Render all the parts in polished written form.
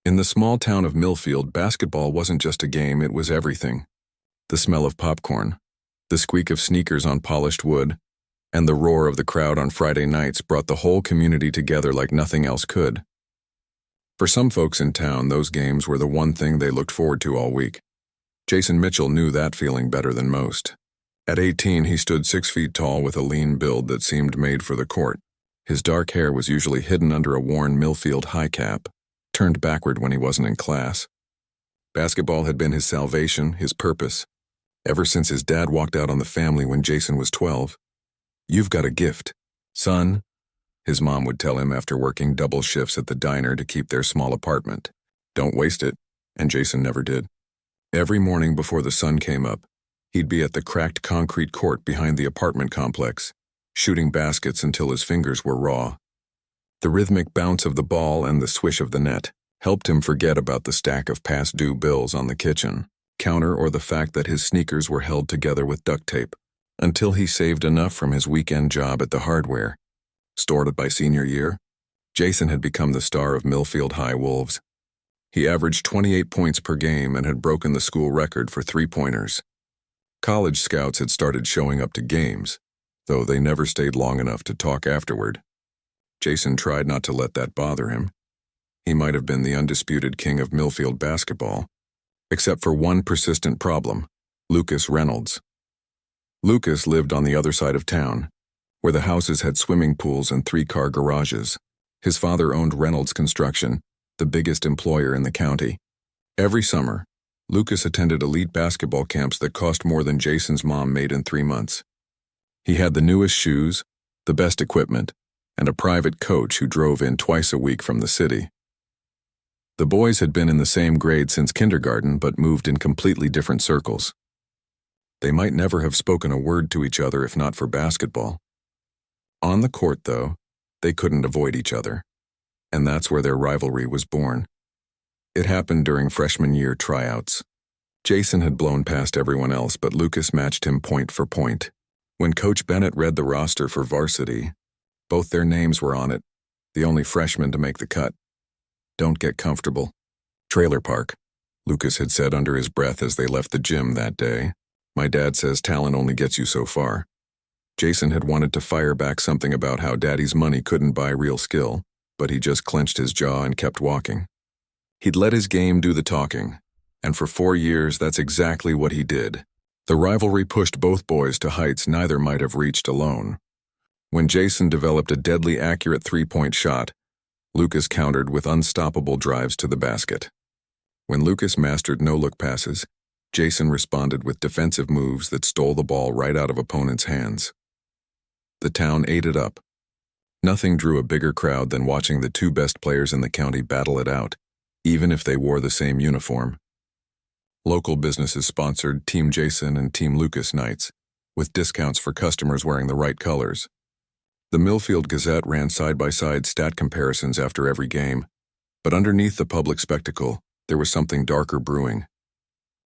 In the small town of Millfield, basketball wasn't just a game, it was everything. The smell of popcorn, the squeak of sneakers on polished wood, and the roar of the crowd on Friday nights brought the whole community together like nothing else could. For some folks in town, those games were the one thing they looked forward to all week. Jason Mitchell knew that feeling better than most. At 18, he stood 6 feet tall with a lean build that seemed made for the court. His dark hair was usually hidden under a worn Millfield high cap, turned backward when he wasn't in class. Basketball had been his salvation, his purpose, ever since his dad walked out on the family when Jason was 12. "You've got a gift, son," his mom would tell him after working double shifts at the diner to keep their small apartment. "Don't waste it," and Jason never did. Every morning before the sun came up, he'd be at the cracked concrete court behind the apartment complex, shooting baskets until his fingers were raw. The rhythmic bounce of the ball and the swish of the net helped him forget about the stack of past-due bills on the kitchen counter or the fact that his sneakers were held together with duct tape, until he saved enough from his weekend job at the hardware. Stored by senior year, Jason had become the star of Millfield High Wolves. He averaged 28 points per game and had broken the school record for three-pointers. College scouts had started showing up to games, though they never stayed long enough to talk afterward. Jason tried not to let that bother him. He might have been the undisputed king of Millfield basketball, except for one persistent problem: Lucas Reynolds. Lucas lived on the other side of town, where the houses had swimming pools and 3-car garages. His father owned Reynolds Construction, the biggest employer in the county. Every summer, Lucas attended elite basketball camps that cost more than Jason's mom made in 3 months. He had the newest shoes, the best equipment, and a private coach who drove in twice a week from the city. The boys had been in the same grade since kindergarten but moved in completely different circles. They might never have spoken a word to each other if not for basketball. On the court, though, they couldn't avoid each other, and that's where their rivalry was born. It happened during freshman year tryouts. Jason had blown past everyone else, but Lucas matched him point for point. When Coach Bennett read the roster for varsity, both their names were on it, the only freshmen to make the cut. "Don't get comfortable. Trailer park," Lucas had said under his breath as they left the gym that day. "My dad says talent only gets you so far." Jason had wanted to fire back something about how daddy's money couldn't buy real skill, but he just clenched his jaw and kept walking. He'd let his game do the talking, and for 4 years that's exactly what he did. The rivalry pushed both boys to heights neither might have reached alone. When Jason developed a deadly accurate three-point shot, Lucas countered with unstoppable drives to the basket. When Lucas mastered no-look passes, Jason responded with defensive moves that stole the ball right out of opponents' hands. The town ate it up. Nothing drew a bigger crowd than watching the 2 best players in the county battle it out, even if they wore the same uniform. Local businesses sponsored Team Jason and Team Lucas nights, with discounts for customers wearing the right colors. The Millfield Gazette ran side-by-side stat comparisons after every game, but underneath the public spectacle, there was something darker brewing.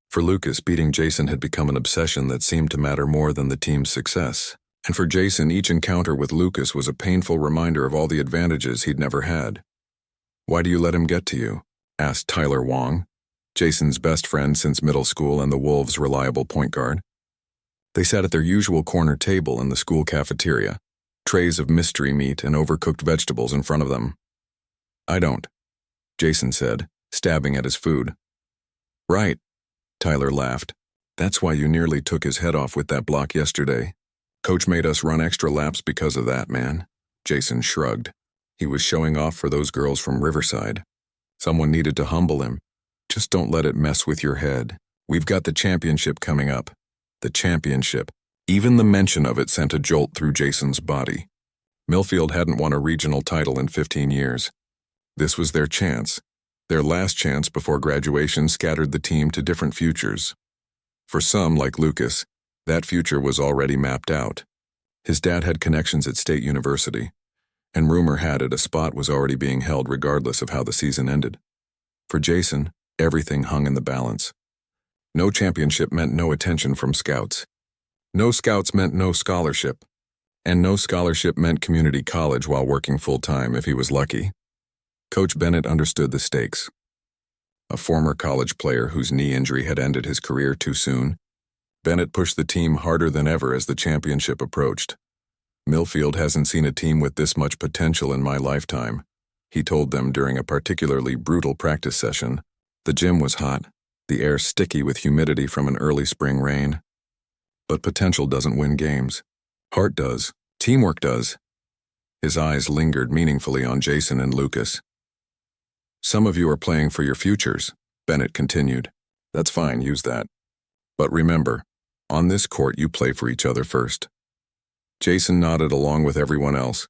For Lucas, beating Jason had become an obsession that seemed to matter more than the team's success. And for Jason, each encounter with Lucas was a painful reminder of all the advantages he'd never had. "Why do you let him get to you?" asked Tyler Wong, Jason's best friend since middle school and the Wolves' reliable point guard. They sat at their usual corner table in the school cafeteria, trays of mystery meat and overcooked vegetables in front of them. "I don't," Jason said, stabbing at his food. "Right," Tyler laughed. "That's why you nearly took his head off with that block yesterday. Coach made us run extra laps because of that, man." Jason shrugged. He was showing off for those girls from Riverside. Someone needed to humble him. "Just don't let it mess with your head. We've got the championship coming up." The championship. Even the mention of it sent a jolt through Jason's body. Millfield hadn't won a regional title in 15 years. This was their chance. Their last chance before graduation scattered the team to different futures. For some, like Lucas, that future was already mapped out. His dad had connections at State University, and rumor had it a spot was already being held regardless of how the season ended. For Jason, everything hung in the balance. No championship meant no attention from scouts. No scouts meant no scholarship. And no scholarship meant community college while working full-time if he was lucky. Coach Bennett understood the stakes. a former college player whose knee injury had ended his career too soon. Bennett pushed the team harder than ever as the championship approached. "Millfield hasn't seen a team with this much potential in my lifetime," he told them during a particularly brutal practice session. The gym was hot, the air sticky with humidity from an early spring rain. But potential doesn't win games. Heart does. Teamwork does. His eyes lingered meaningfully on Jason and Lucas. "Some of you are playing for your futures," Bennett continued. "That's fine, use that. But remember, on this court you play for each other first." Jason nodded along with everyone else,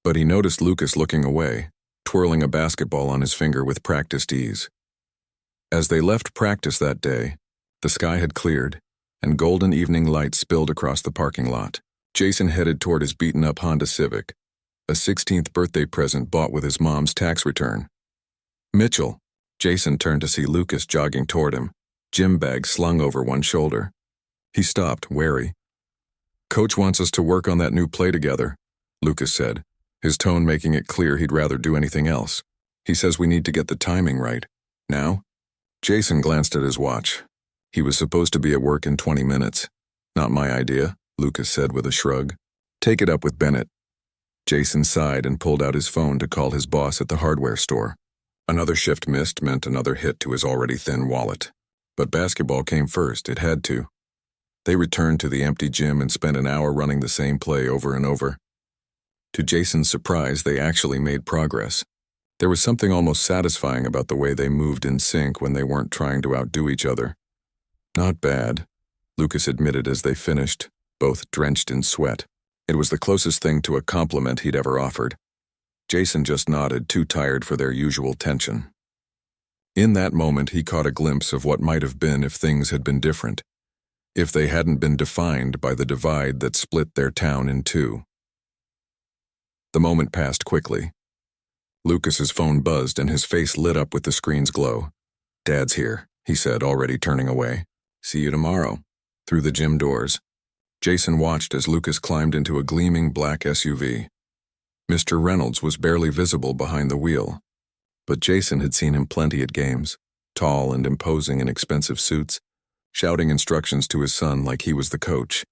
but he noticed Lucas looking away, twirling a basketball on his finger with practiced ease. As they left practice that day, the sky had cleared, and golden evening light spilled across the parking lot. Jason headed toward his beaten-up Honda Civic, a 16th birthday present bought with his mom's tax return. "Mitchell," Jason turned to see Lucas jogging toward him, gym bag slung over one shoulder. He stopped, wary. "Coach wants us to work on that new play together," Lucas said, his tone making it clear he'd rather do anything else. "He says we need to get the timing right. Now?" Jason glanced at his watch. He was supposed to be at work in 20 minutes. "Not my idea," Lucas said with a shrug. "Take it up with Bennett." Jason sighed and pulled out his phone to call his boss at the hardware store. Another shift missed meant another hit to his already thin wallet. But basketball came first, it had to. They returned to the empty gym and spent an hour running the same play over and over. To Jason's surprise, they actually made progress. There was something almost satisfying about the way they moved in sync when they weren't trying to outdo each other. "Not bad," Lucas admitted as they finished, both drenched in sweat. It was the closest thing to a compliment he'd ever offered. Jason just nodded, too tired for their usual tension. In that moment, he caught a glimpse of what might have been if things had been different, if they hadn't been defined by the divide that split their town in two. The moment passed quickly. Lucas's phone buzzed and his face lit up with the screen's glow. "Dad's here," he said, already turning away. "See you tomorrow." Through the gym doors, Jason watched as Lucas climbed into a gleaming black SUV. Mr. Reynolds was barely visible behind the wheel, but Jason had seen him plenty at games, tall and imposing in expensive suits, shouting instructions to his son like he was the coach.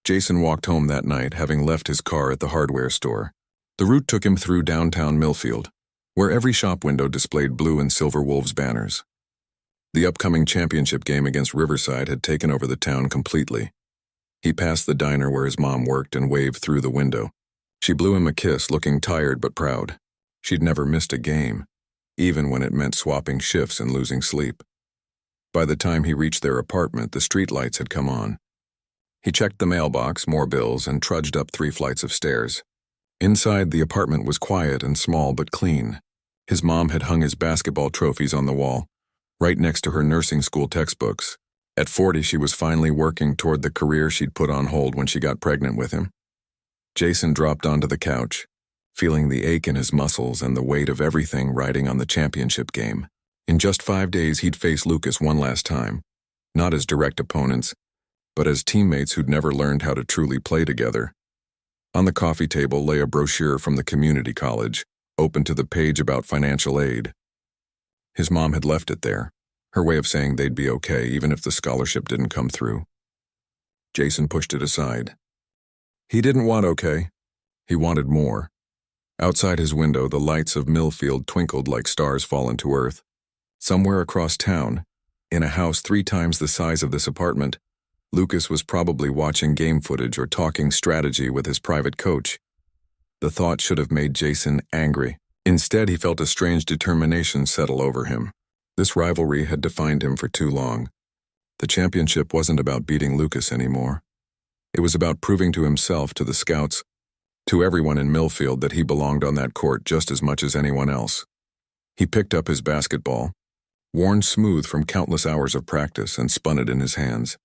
Jason walked home that night, having left his car at the hardware store. The route took him through downtown Millfield, where every shop window displayed blue and silver Wolves banners. The upcoming championship game against Riverside had taken over the town completely. He passed the diner where his mom worked and waved through the window. She blew him a kiss, looking tired but proud. She'd never missed a game, even when it meant swapping shifts and losing sleep. By the time he reached their apartment, the streetlights had come on. He checked the mailbox, more bills, and trudged up 3 flights of stairs. Inside, the apartment was quiet and small but clean. His mom had hung his basketball trophies on the wall, right next to her nursing school textbooks. At 40, she was finally working toward the career she'd put on hold when she got pregnant with him. Jason dropped onto the couch, feeling the ache in his muscles and the weight of everything riding on the championship game. In just 5 days, he'd face Lucas one last time, not as direct opponents, but as teammates who'd never learned how to truly play together. On the coffee table lay a brochure from the community college, open to the page about financial aid. His mom had left it there, her way of saying they'd be okay even if the scholarship didn't come through. Jason pushed it aside. He didn't want okay. He wanted more. Outside his window, the lights of Millfield twinkled like stars fallen to earth. Somewhere across town, in a house 3 times the size of this apartment, Lucas was probably watching game footage or talking strategy with his private coach. The thought should have made Jason angry. Instead, he felt a strange determination settle over him. This rivalry had defined him for too long. The championship wasn't about beating Lucas anymore. It was about proving to himself, to the scouts, to everyone in Millfield that he belonged on that court just as much as anyone else. He picked up his basketball, worn smooth from countless hours of practice, and spun it in his hands.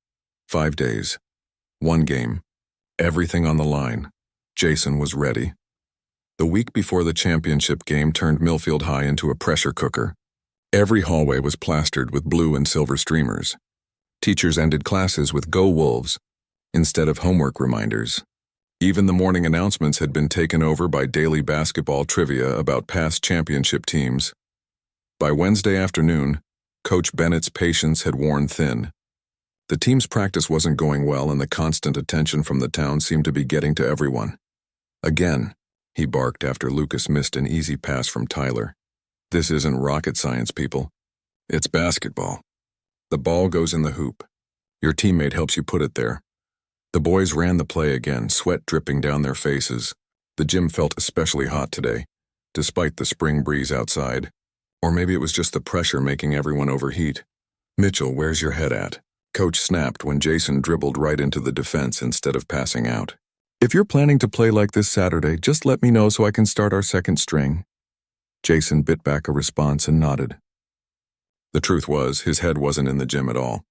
5 days. 1 game. Everything on the line. Jason was ready. The week before the championship game turned Millfield High into a pressure cooker. Every hallway was plastered with blue and silver streamers. Teachers ended classes with "Go Wolves" instead of homework reminders. Even the morning announcements had been taken over by daily basketball trivia about past championship teams. By Wednesday afternoon, Coach Bennett's patience had worn thin. The team's practice wasn't going well, and the constant attention from the town seemed to be getting to everyone. Again, he barked after Lucas missed an easy pass from Tyler. This isn't rocket science, people. It's basketball. The ball goes in the hoop. Your teammate helps you put it there. The boys ran the play again, sweat dripping down their faces. The gym felt especially hot today, despite the spring breeze outside. Or maybe it was just the pressure making everyone overheat. "Mitchell, where's your head at?" Coach snapped when Jason dribbled right into the defense instead of passing out. "If you're planning to play like this Saturday, just let me know so I can start our second string." Jason bit back a response and nodded. The truth was, his head wasn't in the gym at all.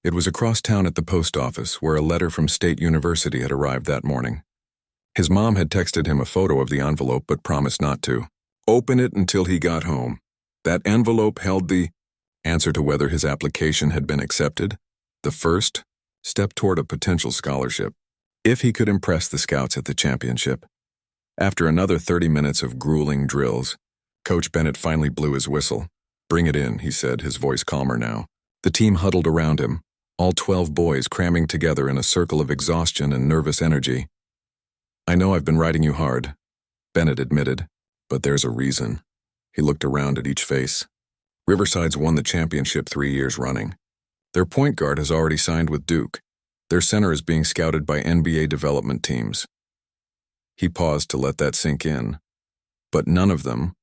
It was across town at the post office, where a letter from State University had arrived that morning. His mom had texted him a photo of the envelope but promised not to open it until he got home. That envelope held the answer to whether his application had been accepted, the first step toward a potential scholarship, if he could impress the scouts at the championship. After another 30 minutes of grueling drills, Coach Bennett finally blew his whistle. "Bring it in," he said, his voice calmer now. The team huddled around him, all 12 boys cramming together in a circle of exhaustion and nervous energy. "I know I've been riding you hard," Bennett admitted, "but there's a reason." He looked around at each face. Riverside's won the championship 3 years running. Their point guard has already signed with Duke. Their center is being scouted by NBA development teams. He paused to let that sink in. But none of them,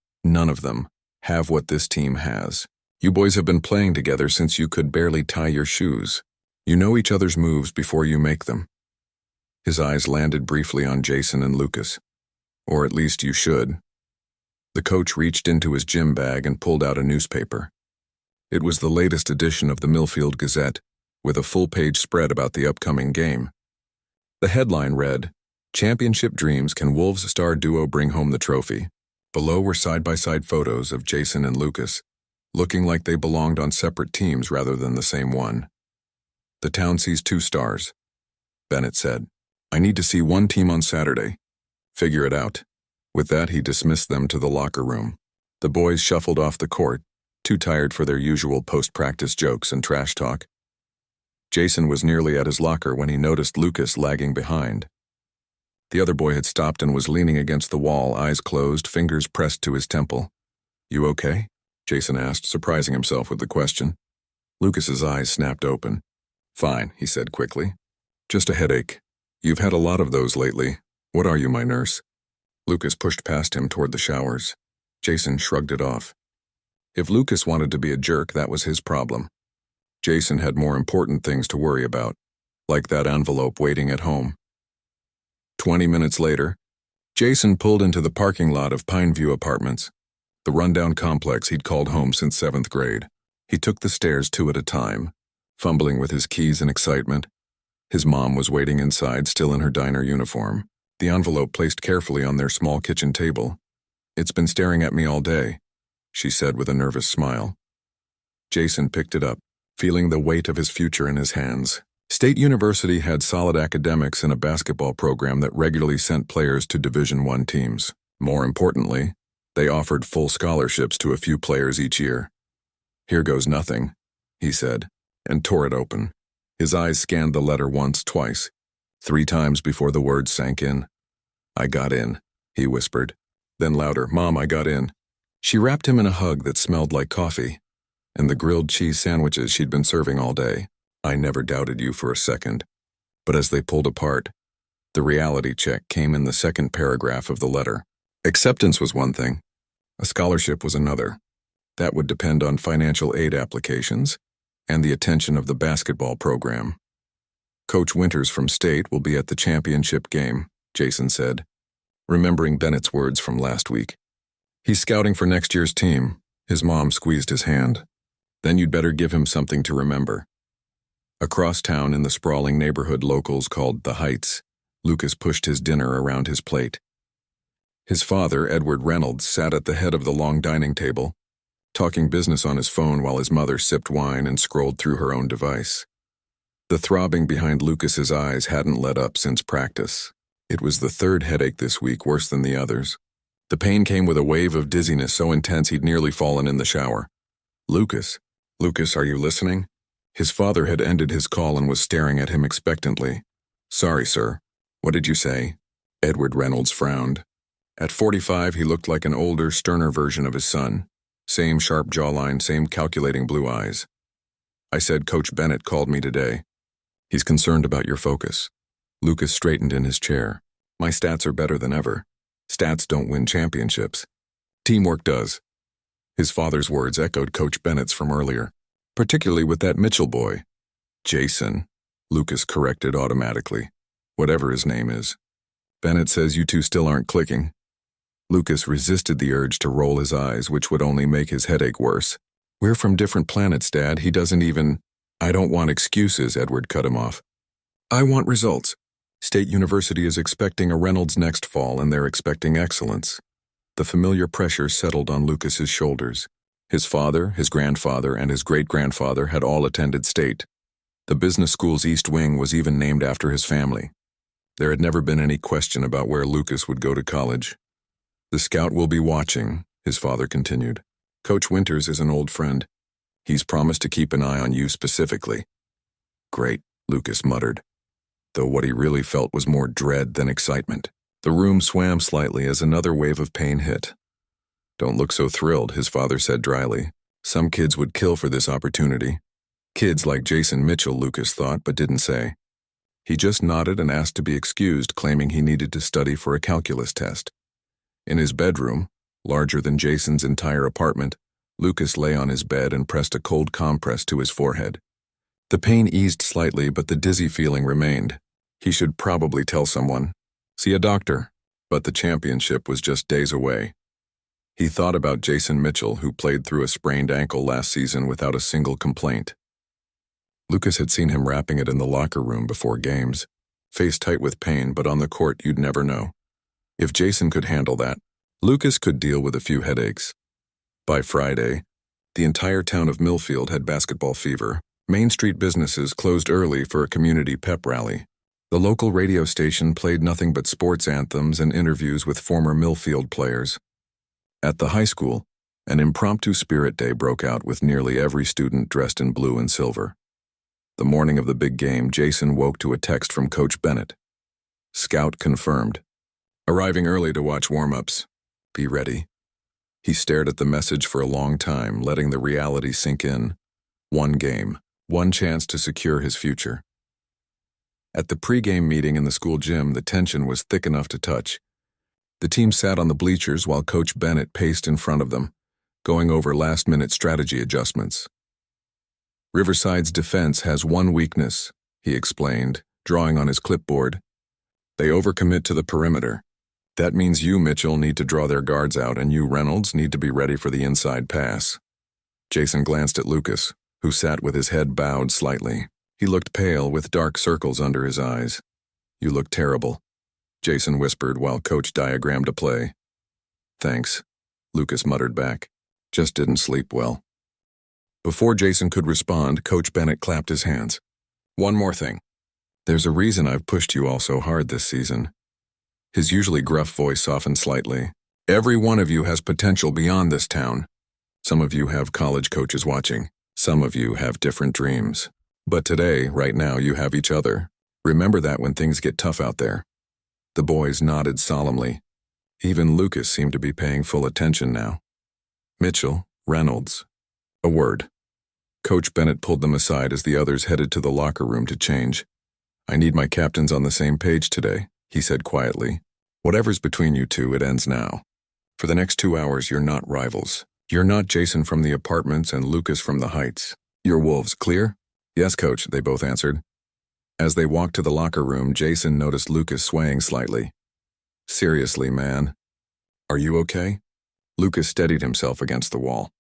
have what this team has. You boys have been playing together since you could barely tie your shoes. You know each other's moves before you make them. His eyes landed briefly on Jason and Lucas. Or at least you should. The coach reached into his gym bag and pulled out a newspaper. It was the latest edition of the Millfield Gazette, with a full-page spread about the upcoming game. The headline read, "Championship Dreams, Can Wolves Star Duo Bring Home the Trophy?" Below were side-by-side photos of Jason and Lucas, looking like they belonged on separate teams rather than the same one. "The town sees 2 stars," Bennett said. "I need to see one team on Saturday. Figure it out." With that, he dismissed them to the locker room. The boys shuffled off the court, too tired for their usual post-practice jokes and trash talk. Jason was nearly at his locker when he noticed Lucas lagging behind. The other boy had stopped and was leaning against the wall, eyes closed, fingers pressed to his temple. "You okay?" Jason asked, surprising himself with the question. Lucas's eyes snapped open. "Fine," he said quickly. "Just a headache. You've had a lot of those lately. What are you, my nurse?" Lucas pushed past him toward the showers. Jason shrugged it off. If Lucas wanted to be a jerk, that was his problem. Jason had more important things to worry about, like that envelope waiting at home. 20 minutes later, Jason pulled into the parking lot of Pineview Apartments, the rundown complex he'd called home since 7th grade. He took the stairs 2 at a time, fumbling with his keys in excitement. His mom was waiting inside, still in her diner uniform, the envelope placed carefully on their small kitchen table. "It's been staring at me all day," she said with a nervous smile. Jason picked it up, feeling the weight of his future in his hands. State University had solid academics and a basketball program that regularly sent players to Division I teams. More importantly, they offered full scholarships to a few players each year. "Here goes nothing," he said, and tore it open. His eyes scanned the letter once, twice, 3 times before the words sank in. "I got in," he whispered. Then louder, "Mom, I got in." She wrapped him in a hug that smelled like coffee and the grilled cheese sandwiches she'd been serving all day. "I never doubted you for a second." But as they pulled apart, the reality check came in the second paragraph of the letter. Acceptance was one thing. A scholarship was another. That would depend on financial aid applications and the attention of the basketball program. "Coach Winters from State will be at the championship game," Jason said, remembering Bennett's words from last week. "He's scouting for next year's team." His mom squeezed his hand. "Then you'd better give him something to remember." Across town in the sprawling neighborhood locals called The Heights, Lucas pushed his dinner around his plate. His father, Edward Reynolds, sat at the head of the long dining table, talking business on his phone while his mother sipped wine and scrolled through her own device. The throbbing behind Lucas's eyes hadn't let up since practice. It was the 3rd headache this week, worse than the others. The pain came with a wave of dizziness so intense he'd nearly fallen in the shower. Lucas, are you listening? His father had ended his call and was staring at him expectantly. Sorry, sir. What did you say? Edward Reynolds frowned. At 45, he looked like an older, sterner version of his son. Same sharp jawline, same calculating blue eyes. I said Coach Bennett called me today. He's concerned about your focus. Lucas straightened in his chair. My stats are better than ever. Stats don't win championships. Teamwork does. His father's words echoed Coach Bennett's from earlier, particularly with that Mitchell boy. Jason, Lucas corrected automatically. Whatever his name is. Bennett says you two still aren't clicking. Lucas resisted the urge to roll his eyes, which would only make his headache worse. We're from different planets, Dad. He doesn't even... I don't want excuses, Edward cut him off. I want results. State University is expecting a Reynolds next fall, and they're expecting excellence. The familiar pressure settled on Lucas's shoulders. His father, his grandfather, and his great-grandfather had all attended state. The business school's East Wing was even named after his family. There had never been any question about where Lucas would go to college. The scout will be watching, his father continued. Coach Winters is an old friend. He's promised to keep an eye on you specifically. Great, Lucas muttered, though what he really felt was more dread than excitement. The room swam slightly as another wave of pain hit. Don't look so thrilled, his father said dryly. Some kids would kill for this opportunity. Kids like Jason Mitchell, Lucas thought, but didn't say. He just nodded and asked to be excused, claiming he needed to study for a calculus test. In his bedroom, larger than Jason's entire apartment, Lucas lay on his bed and pressed a cold compress to his forehead. The pain eased slightly, but the dizzy feeling remained. He should probably tell someone. See a doctor. But the championship was just days away. He thought about Jason Mitchell, who played through a sprained ankle last season without a single complaint. Lucas had seen him wrapping it in the locker room before games. Face tight with pain, but on the court you'd never know. If Jason could handle that, Lucas could deal with a few headaches. By Friday, the entire town of Millfield had basketball fever. Main Street businesses closed early for a community pep rally. The local radio station played nothing but sports anthems and interviews with former Millfield players. At the high school, an impromptu spirit day broke out with nearly every student dressed in blue and silver. The morning of the big game, Jason woke to a text from Coach Bennett. Scout confirmed. Arriving early to watch warm-ups. Be ready. He stared at the message for a long time, letting the reality sink in. One game, one chance to secure his future. At the pre-game meeting in the school gym, the tension was thick enough to touch. The team sat on the bleachers while Coach Bennett paced in front of them, going over last-minute strategy adjustments. Riverside's defense has one weakness, he explained, drawing on his clipboard. They overcommit to the perimeter. That means you, Mitchell, need to draw their guards out, and you, Reynolds, need to be ready for the inside pass. Jason glanced at Lucas, who sat with his head bowed slightly. He looked pale, with dark circles under his eyes. You look terrible, Jason whispered while Coach diagrammed a play. Thanks, Lucas muttered back. Just didn't sleep well. Before Jason could respond, Coach Bennett clapped his hands. One more thing. There's a reason I've pushed you all so hard this season. His usually gruff voice softened slightly. Every one of you has potential beyond this town. Some of you have college coaches watching. Some of you have different dreams. But today, right now, you have each other. Remember that when things get tough out there. The boys nodded solemnly. Even Lucas seemed to be paying full attention now. Mitchell, Reynolds. A word. Coach Bennett pulled them aside as the others headed to the locker room to change. I need my captains on the same page today, he said quietly. Whatever's between you two, it ends now. For the next 2 hours, you're not rivals. You're not Jason from the apartments and Lucas from the heights. You're wolves, clear? Yes, Coach, they both answered. As they walked to the locker room, Jason noticed Lucas swaying slightly. Seriously, man. Are you okay? Lucas steadied himself against the wall.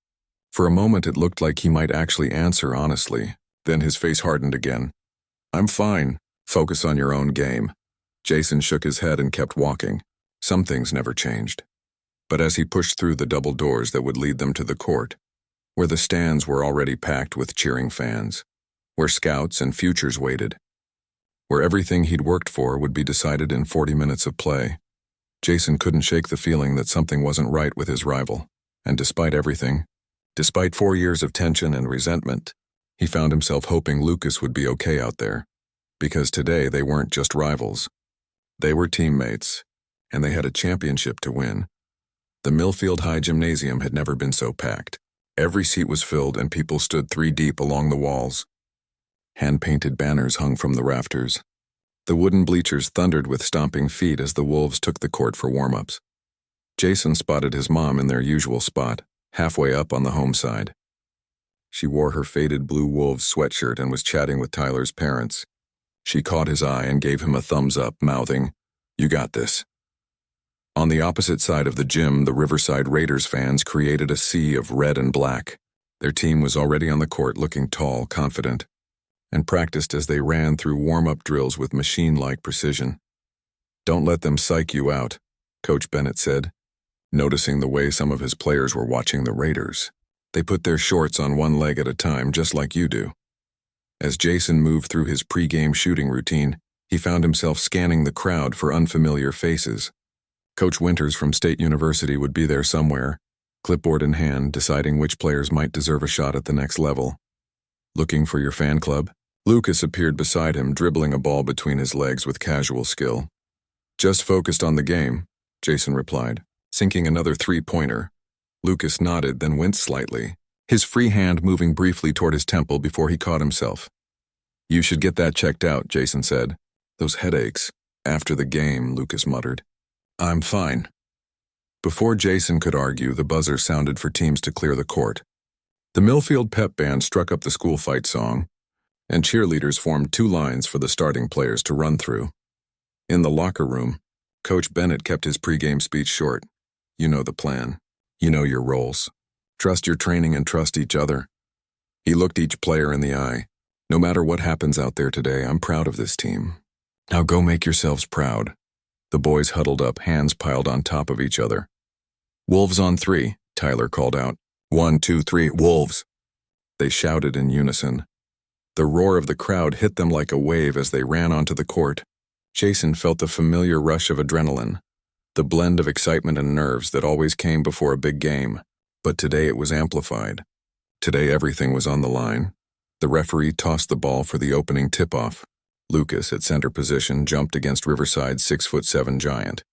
For a moment, it looked like he might actually answer honestly. Then his face hardened again. I'm fine. Focus on your own game. Jason shook his head and kept walking. Some things never changed. But as he pushed through the double doors that would lead them to the court, where the stands were already packed with cheering fans, where scouts and futures waited, where everything he'd worked for would be decided in 40 minutes of play, Jason couldn't shake the feeling that something wasn't right with his rival, and despite everything, despite 4 years of tension and resentment, he found himself hoping Lucas would be okay out there, because today they weren't just rivals. They were teammates, and they had a championship to win. The Millfield High Gymnasium had never been so packed. Every seat was filled and people stood 3 deep along the walls. Hand-painted banners hung from the rafters. The wooden bleachers thundered with stomping feet as the Wolves took the court for warm-ups. Jason spotted his mom in their usual spot, halfway up on the home side. She wore her faded blue Wolves sweatshirt and was chatting with Tyler's parents. She caught his eye and gave him a thumbs up, mouthing, "You got this." On the opposite side of the gym, the Riverside Raiders fans created a sea of red and black. Their team was already on the court looking tall, confident, and practiced as they ran through warm-up drills with machine-like precision. "Don't let them psych you out," Coach Bennett said, noticing the way some of his players were watching the Raiders. "They put their shorts on one leg at a time, just like you do." As Jason moved through his pre-game shooting routine, he found himself scanning the crowd for unfamiliar faces. Coach Winters from State University would be there somewhere, clipboard in hand, deciding which players might deserve a shot at the next level. "Looking for your fan club?" Lucas appeared beside him, dribbling a ball between his legs with casual skill. "Just focused on the game," Jason replied, sinking another 3-pointer. Lucas nodded, then winced slightly, his free hand moving briefly toward his temple before he caught himself. "You should get that checked out," Jason said. "Those headaches." "After the game," Lucas muttered. "I'm fine." Before Jason could argue, the buzzer sounded for teams to clear the court. The Millfield pep band struck up the school fight song, and cheerleaders formed 2 lines for the starting players to run through. In the locker room, Coach Bennett kept his pregame speech short. "You know the plan. You know your roles. Trust your training and trust each other." He looked each player in the eye. "No matter what happens out there today, I'm proud of this team. Now go make yourselves proud." The boys huddled up, hands piled on top of each other. "Wolves on 3, Tyler called out. 1, 2, 3, Wolves!" They shouted in unison. The roar of the crowd hit them like a wave as they ran onto the court. Jason felt the familiar rush of adrenaline, the blend of excitement and nerves that always came before a big game. But today it was amplified. Today everything was on the line. The referee tossed the ball for the opening tip-off. Lucas, at center position, jumped against Riverside's 6'7" giant.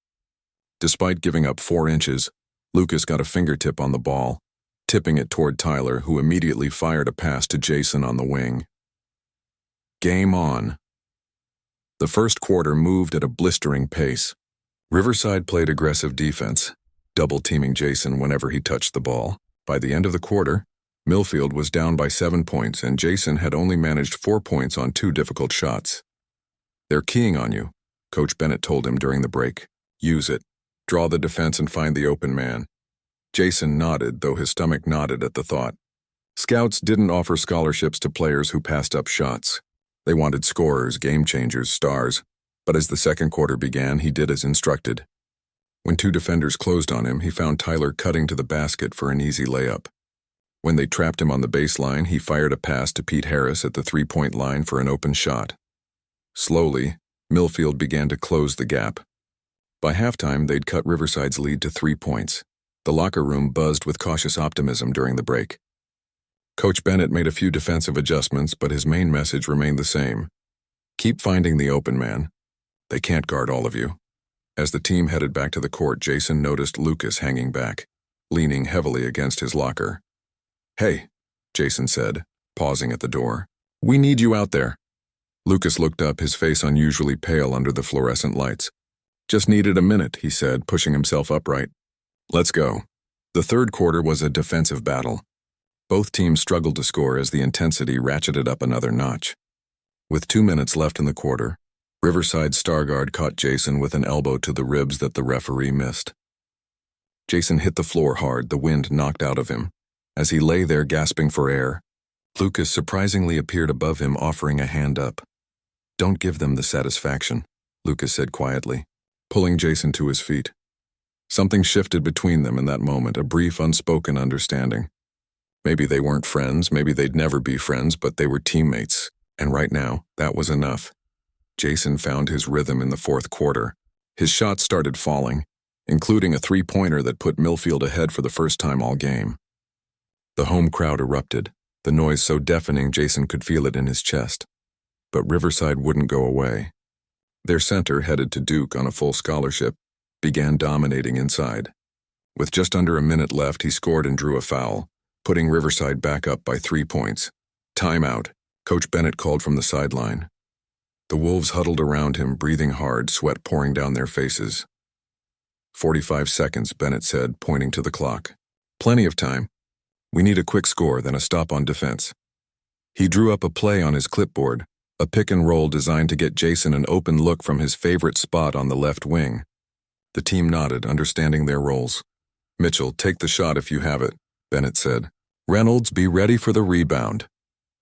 Despite giving up 4 inches, Lucas got a fingertip on the ball, tipping it toward Tyler, who immediately fired a pass to Jason on the wing. Game on. The first quarter moved at a blistering pace. Riverside played aggressive defense, double-teaming Jason whenever he touched the ball. By the end of the quarter, Millfield was down by 7 points, and Jason had only managed 4 points on 2 difficult shots. "They're keying on you," Coach Bennett told him during the break. "Use it. Draw the defense and find the open man." Jason nodded, though his stomach knotted at the thought. Scouts didn't offer scholarships to players who passed up shots. They wanted scorers, game-changers, stars. But as the second quarter began, he did as instructed. When 2 defenders closed on him, he found Tyler cutting to the basket for an easy layup. When they trapped him on the baseline, he fired a pass to Pete Harris at the 3-point line for an open shot. Slowly, Millfield began to close the gap. By halftime, they'd cut Riverside's lead to 3 points. The locker room buzzed with cautious optimism during the break. Coach Bennett made a few defensive adjustments, but his main message remained the same. Keep finding the open man. They can't guard all of you. As the team headed back to the court, Jason noticed Lucas hanging back, leaning heavily against his locker. "Hey," Jason said, pausing at the door. "We need you out there." Lucas looked up, his face unusually pale under the fluorescent lights. "Just needed a minute," he said, pushing himself upright. "Let's go." The third quarter was a defensive battle. Both teams struggled to score as the intensity ratcheted up another notch. With 2 minutes left in the quarter, Riverside's star guard caught Jason with an elbow to the ribs that the referee missed. Jason hit the floor hard, the wind knocked out of him. As he lay there gasping for air, Lucas surprisingly appeared above him, offering a hand up. "Don't give them the satisfaction," Lucas said quietly, pulling Jason to his feet. Something shifted between them in that moment, a brief unspoken understanding. Maybe they weren't friends, maybe they'd never be friends, but they were teammates, and right now, that was enough. Jason found his rhythm in the fourth quarter. His shots started falling, including a three-pointer that put Millfield ahead for the first time all game. The home crowd erupted, the noise so deafening Jason could feel it in his chest. But Riverside wouldn't go away. Their center, headed to Duke on a full scholarship, began dominating inside. With just under a minute left, he scored and drew a foul, putting Riverside back up by 3 points. Timeout, Coach Bennett called from the sideline. The Wolves huddled around him, breathing hard, sweat pouring down their faces. 45 seconds, Bennett said, pointing to the clock. Plenty of time. We need a quick score, then a stop on defense. He drew up a play on his clipboard, a pick and roll designed to get Jason an open look from his favorite spot on the left wing. The team nodded, understanding their roles. Mitchell, take the shot if you have it, Bennett said. Reynolds, be ready for the rebound.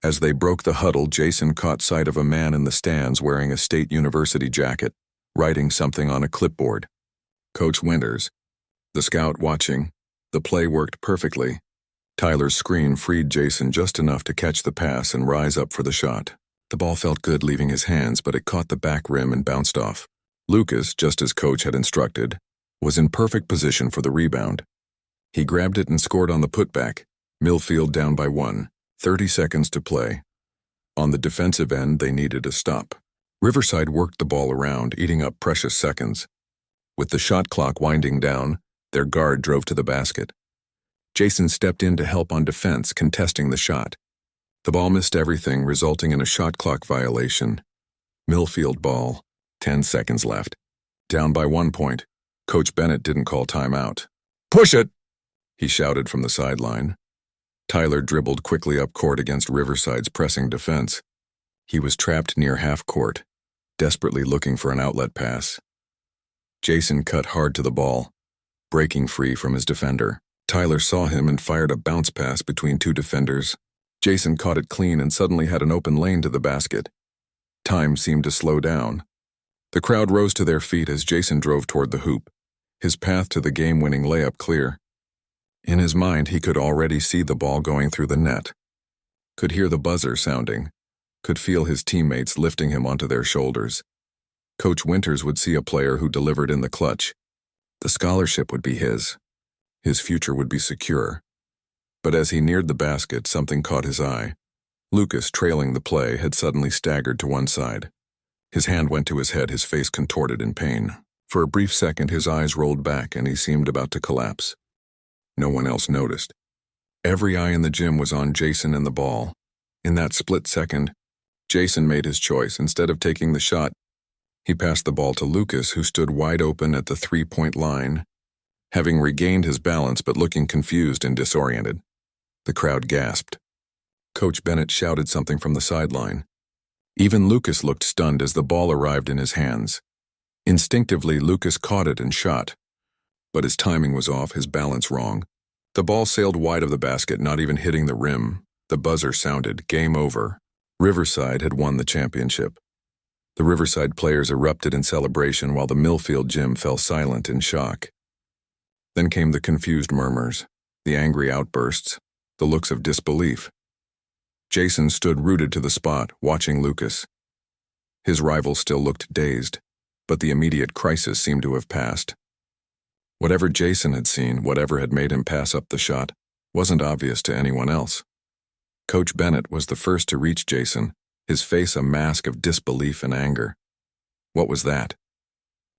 As they broke the huddle, Jason caught sight of a man in the stands wearing a State University jacket, writing something on a clipboard. Coach Winters. The scout watching. The play worked perfectly. Tyler's screen freed Jason just enough to catch the pass and rise up for the shot. The ball felt good leaving his hands, but it caught the back rim and bounced off. Lucas, just as coach had instructed, was in perfect position for the rebound. He grabbed it and scored on the putback. Millfield down by 1, 30 seconds to play. On the defensive end, they needed a stop. Riverside worked the ball around, eating up precious seconds. With the shot clock winding down, their guard drove to the basket. Jason stepped in to help on defense, contesting the shot. The ball missed everything, resulting in a shot clock violation. Millfield ball, 10 seconds left. Down by 1 point. Coach Bennett didn't call timeout. Push it! He shouted from the sideline. Tyler dribbled quickly up court against Riverside's pressing defense. He was trapped near half court, desperately looking for an outlet pass. Jason cut hard to the ball, breaking free from his defender. Tyler saw him and fired a bounce pass between two defenders. Jason caught it clean and suddenly had an open lane to the basket. Time seemed to slow down. The crowd rose to their feet as Jason drove toward the hoop, his path to the game-winning layup clear. In his mind, he could already see the ball going through the net, could hear the buzzer sounding, could feel his teammates lifting him onto their shoulders. Coach Winters would see a player who delivered in the clutch. The scholarship would be his. His future would be secure. But as he neared the basket, something caught his eye. Lucas, trailing the play, had suddenly staggered to one side. His hand went to his head, his face contorted in pain. For a brief second, his eyes rolled back and he seemed about to collapse. No one else noticed. Every eye in the gym was on Jason and the ball. In that split second, Jason made his choice. Instead of taking the shot, he passed the ball to Lucas, who stood wide open at the three-point line, having regained his balance but looking confused and disoriented. The crowd gasped. Coach Bennett shouted something from the sideline. Even Lucas looked stunned as the ball arrived in his hands. Instinctively, Lucas caught it and shot. But his timing was off, his balance wrong. The ball sailed wide of the basket, not even hitting the rim. The buzzer sounded, game over. Riverside had won the championship. The Riverside players erupted in celebration while the Millfield gym fell silent in shock. Then came the confused murmurs, the angry outbursts, the looks of disbelief. Jason stood rooted to the spot, watching Lucas. His rival still looked dazed, but the immediate crisis seemed to have passed. Whatever Jason had seen, whatever had made him pass up the shot, wasn't obvious to anyone else. Coach Bennett was the first to reach Jason, his face a mask of disbelief and anger. What was that?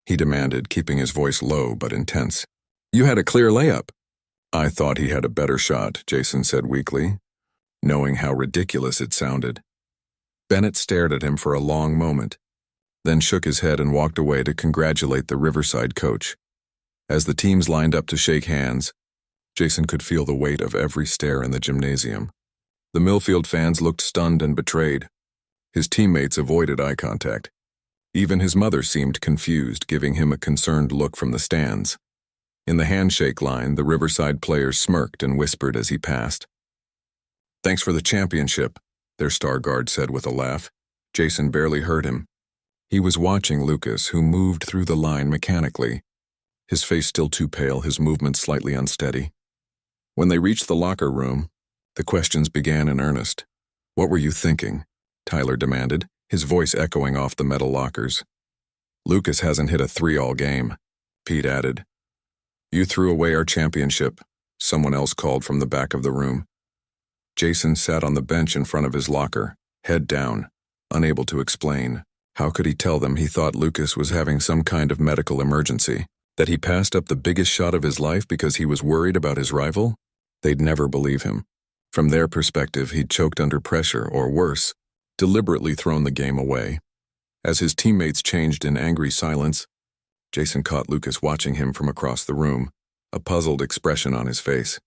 He demanded, keeping his voice low but intense. You had a clear layup. I thought he had a better shot, Jason said weakly, knowing how ridiculous it sounded. Bennett stared at him for a long moment, then shook his head and walked away to congratulate the Riverside coach. As the teams lined up to shake hands, Jason could feel the weight of every stare in the gymnasium. The Millfield fans looked stunned and betrayed. His teammates avoided eye contact. Even his mother seemed confused, giving him a concerned look from the stands. In the handshake line, the Riverside players smirked and whispered as he passed. Thanks for the championship, their star guard said with a laugh. Jason barely heard him. He was watching Lucas, who moved through the line mechanically, his face still too pale, his movements slightly unsteady. When they reached the locker room, the questions began in earnest. What were you thinking? Tyler demanded, his voice echoing off the metal lockers. Lucas hasn't hit a 3 all game, Pete added. "You threw away our championship," someone else called from the back of the room. Jason sat on the bench in front of his locker, head down, unable to explain. How could he tell them he thought Lucas was having some kind of medical emergency? That he passed up the biggest shot of his life because he was worried about his rival? They'd never believe him. From their perspective, he'd choked under pressure, or worse, deliberately thrown the game away. As his teammates changed in angry silence, Jason caught Lucas watching him from across the room, a puzzled expression on his face.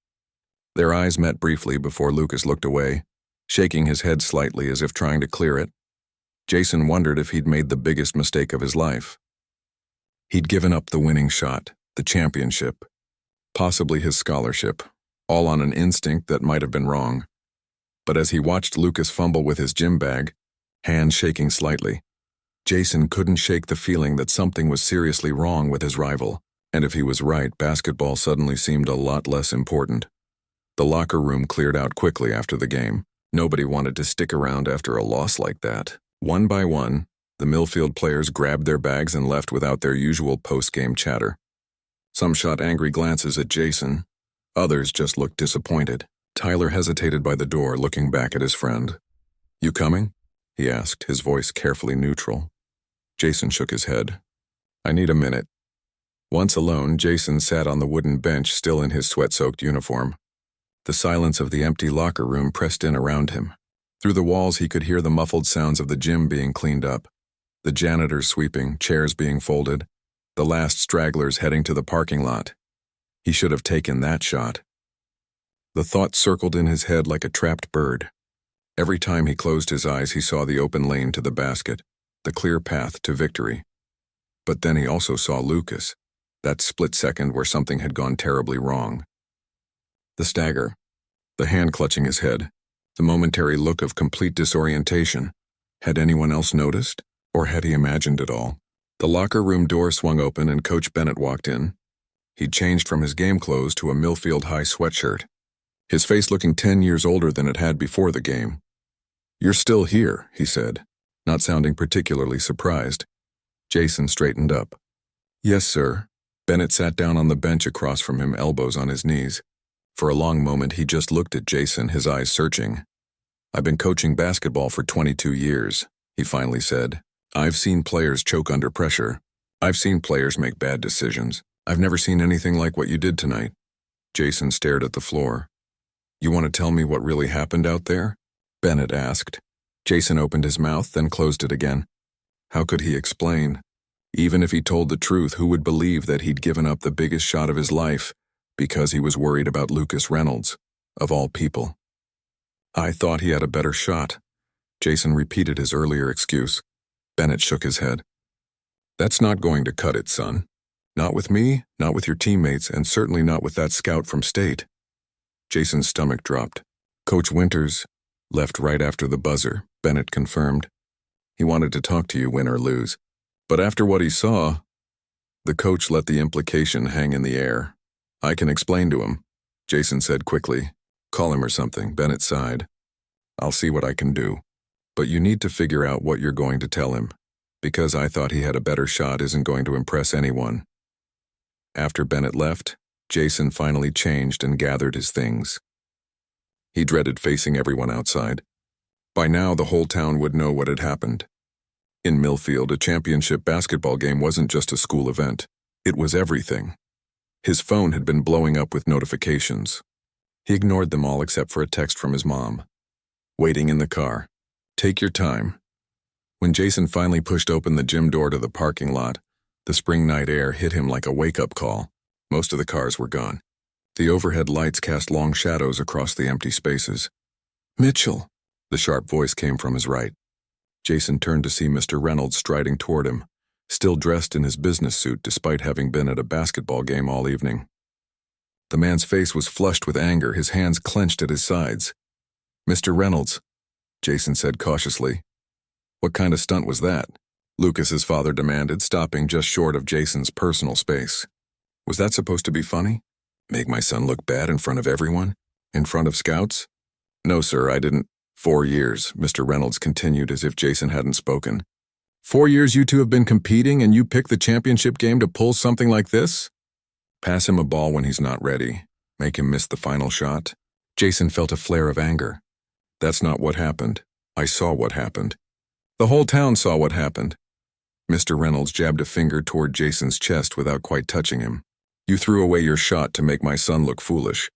Their eyes met briefly before Lucas looked away, shaking his head slightly as if trying to clear it. Jason wondered if he'd made the biggest mistake of his life. He'd given up the winning shot, the championship, possibly his scholarship, all on an instinct that might have been wrong. But as he watched Lucas fumble with his gym bag, hands shaking slightly, Jason couldn't shake the feeling that something was seriously wrong with his rival, and if he was right, basketball suddenly seemed a lot less important. The locker room cleared out quickly after the game. Nobody wanted to stick around after a loss like that. One by one, the Millfield players grabbed their bags and left without their usual post-game chatter. Some shot angry glances at Jason. Others just looked disappointed. Tyler hesitated by the door, looking back at his friend. "You coming?" he asked, his voice carefully neutral. Jason shook his head. "I need a minute." Once alone, Jason sat on the wooden bench, still in his sweat-soaked uniform. The silence of the empty locker room pressed in around him. Through the walls he could hear the muffled sounds of the gym being cleaned up, the janitors sweeping, chairs being folded, the last stragglers heading to the parking lot. He should have taken that shot. The thought circled in his head like a trapped bird. Every time he closed his eyes, he saw the open lane to the basket, the clear path to victory. But then he also saw Lucas, that split second where something had gone terribly wrong. The stagger, the hand clutching his head, the momentary look of complete disorientation. Had anyone else noticed, or had he imagined it all? The locker room door swung open and Coach Bennett walked in. He'd changed from his game clothes to a Millfield High sweatshirt, his face looking 10 years older than it had before the game. "You're still here," he said, not sounding particularly surprised. Jason straightened up. "Yes, sir." Bennett sat down on the bench across from him, elbows on his knees. For a long moment he just looked at Jason, his eyes searching. "I've been coaching basketball for 22 years, he finally said. "I've seen players choke under pressure. I've seen players make bad decisions. I've never seen anything like what you did tonight." Jason stared at the floor. "You want to tell me what really happened out there?" Bennett asked. Jason opened his mouth, then closed it again. How could he explain? Even if he told the truth, who would believe that he'd given up the biggest shot of his life because he was worried about Lucas Reynolds, of all people? "I thought he had a better shot." Jason repeated his earlier excuse. Bennett shook his head. "That's not going to cut it, son. Not with me, not with your teammates, and certainly not with that scout from state." Jason's stomach dropped. "Coach Winters left right after the buzzer," Bennett confirmed. "He wanted to talk to you, win or lose. But after what he saw..." The coach let the implication hang in the air. "I can explain to him," Jason said quickly. "Call him or something," Bennett sighed. "I'll see what I can do. But you need to figure out what you're going to tell him. Because I thought he had a better shot isn't going to impress anyone." After Bennett left, Jason finally changed and gathered his things. He dreaded facing everyone outside. By now, the whole town would know what had happened. In Millfield, a championship basketball game wasn't just a school event. It was everything. His phone had been blowing up with notifications. He ignored them all except for a text from his mom. Waiting in the car. "Take your time." When Jason finally pushed open the gym door to the parking lot, the spring night air hit him like a wake-up call. Most of the cars were gone. The overhead lights cast long shadows across the empty spaces. "Mitchell!" The sharp voice came from his right. Jason turned to see Mr. Reynolds striding toward him, still dressed in his business suit despite having been at a basketball game all evening. The man's face was flushed with anger, his hands clenched at his sides. "Mr. Reynolds," Jason said cautiously. "What kind of stunt was that?" Lucas's father demanded, stopping just short of Jason's personal space. "Was that supposed to be funny? Make my son look bad in front of everyone? In front of scouts?" "No, sir, I didn't." 4 years, Mr. Reynolds continued as if Jason hadn't spoken. 4 years you two have been competing and you picked the championship game to pull something like this? Pass him a ball when he's not ready. Make him miss the final shot. Jason felt a flare of anger. That's not what happened. I saw what happened. The whole town saw what happened. Mr. Reynolds jabbed a finger toward Jason's chest without quite touching him. You threw away your shot to make my son look foolish.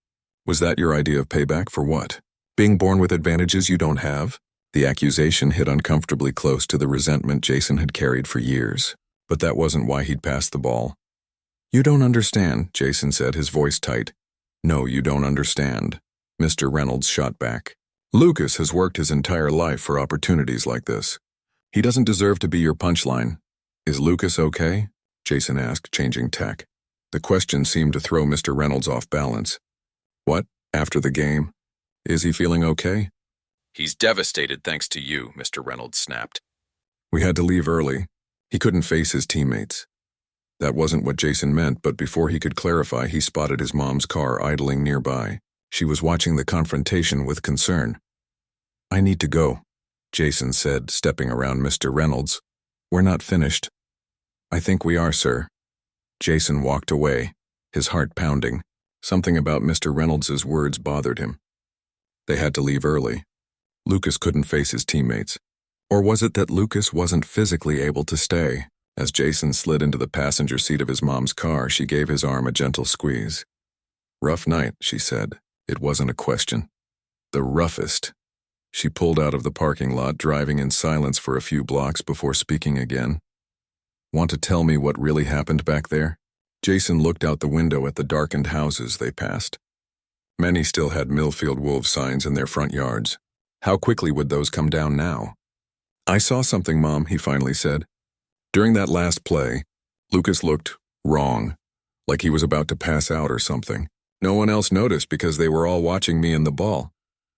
Was that your idea of payback for what? Being born with advantages you don't have? The accusation hit uncomfortably close to the resentment Jason had carried for years. But that wasn't why he'd passed the ball. You don't understand, Jason said, his voice tight. No, you don't understand. Mr. Reynolds shot back. Lucas has worked his entire life for opportunities like this. He doesn't deserve to be your punchline. Is Lucas okay? Jason asked, changing tack. The question seemed to throw Mr. Reynolds off balance. What? After the game? Is he feeling okay? He's devastated thanks to you, Mr. Reynolds snapped. We had to leave early. He couldn't face his teammates. That wasn't what Jason meant, but before he could clarify, he spotted his mom's car idling nearby. She was watching the confrontation with concern. I need to go, Jason said, stepping around Mr. Reynolds. We're not finished. I think we are, sir. Jason walked away, his heart pounding. Something about Mr. Reynolds's words bothered him. They had to leave early. Lucas couldn't face his teammates. Or was it that Lucas wasn't physically able to stay? As Jason slid into the passenger seat of his mom's car, she gave his arm a gentle squeeze. Rough night, she said. It wasn't a question. The roughest. She pulled out of the parking lot, driving in silence for a few blocks before speaking again. Want to tell me what really happened back there? Jason looked out the window at the darkened houses they passed. Many still had Millfield Wolves signs in their front yards. How quickly would those come down now? I saw something, Mom, he finally said. During that last play, Lucas looked wrong, like he was about to pass out or something. No one else noticed because they were all watching me and the ball.